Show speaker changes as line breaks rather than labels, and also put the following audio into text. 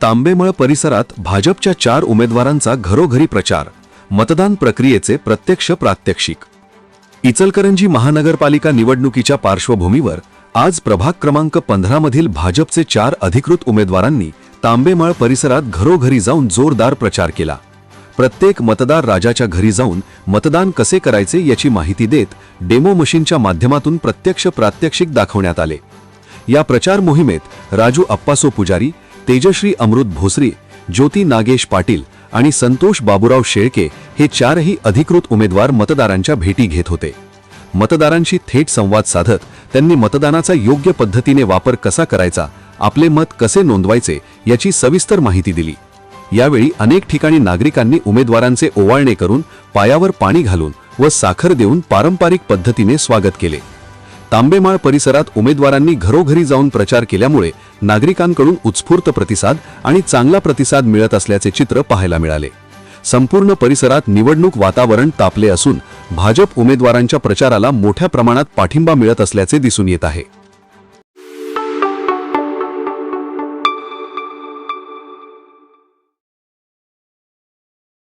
तांबेमळ परिसरात भाजपच्या 4 उमेदवारांचा घरोघरी प्रचार, मतदान प्रक्रियेचे प्रत्यक्ष प्रात्यक्षिक। इचलकरंजी महानगरपालिका निवडणुकीच्या पार्श्वभूमीवर आज प्रभाग क्रमांक 15 मधील भाजपचे 4 अधिकृत उमेदवारांनी तांबेमळ परिसरात घरोघरी जाऊन जोरदार प्रचार केला। प्रत्येक मतदार राजाच्या घरी जाऊन मतदान कसे करायचे याची माहिती देत डेमो मशीनच्या माध्यमातून प्रत्यक्ष प्रात्यक्षिक दाखवण्यात आले। या प्रचार मोहिमेत राजू अप्पासो पुजारी, तेजश्री अमृत भोसरी, ज्योती नागेश पाटील आणि संतोष बाबूराव शेळके हे 4ही अधिकृत उमेदवार मतदारांच्या भेटी घेत होते। मतदारांशी थेट संवाद साधत त्यांनी मतदानाचा योग्य पद्धतीने वापर कसा करायचा, आपले मत कसे नोंदवायचे याची सविस्तर माहिती दिली। यावेळी अनेक ठिकाणी नागरिकांनी उमेदवारांचे ओवाळणे करून पायावर पाणी घालून व साखर देऊन पारंपरिक पद्धतीने स्वागत केले। तांबेमळ परिसरात उमेदवारांनी घरोघरी जाऊन प्रचार केल्यामुळे नागरिकांकडून उत्स्फूर्त प्रतिसाद आणि चांगला प्रतिसाद मिळत असल्याचे चित्र पाहायला मिळाले। संपूर्ण परिसरात निवडणूक वातावरण तापले असून भाजप उमेदवारांच्या प्रचाराला मोठ्या प्रमाणात पाठिंबा मिळत असल्याचे दिसून येत आहे।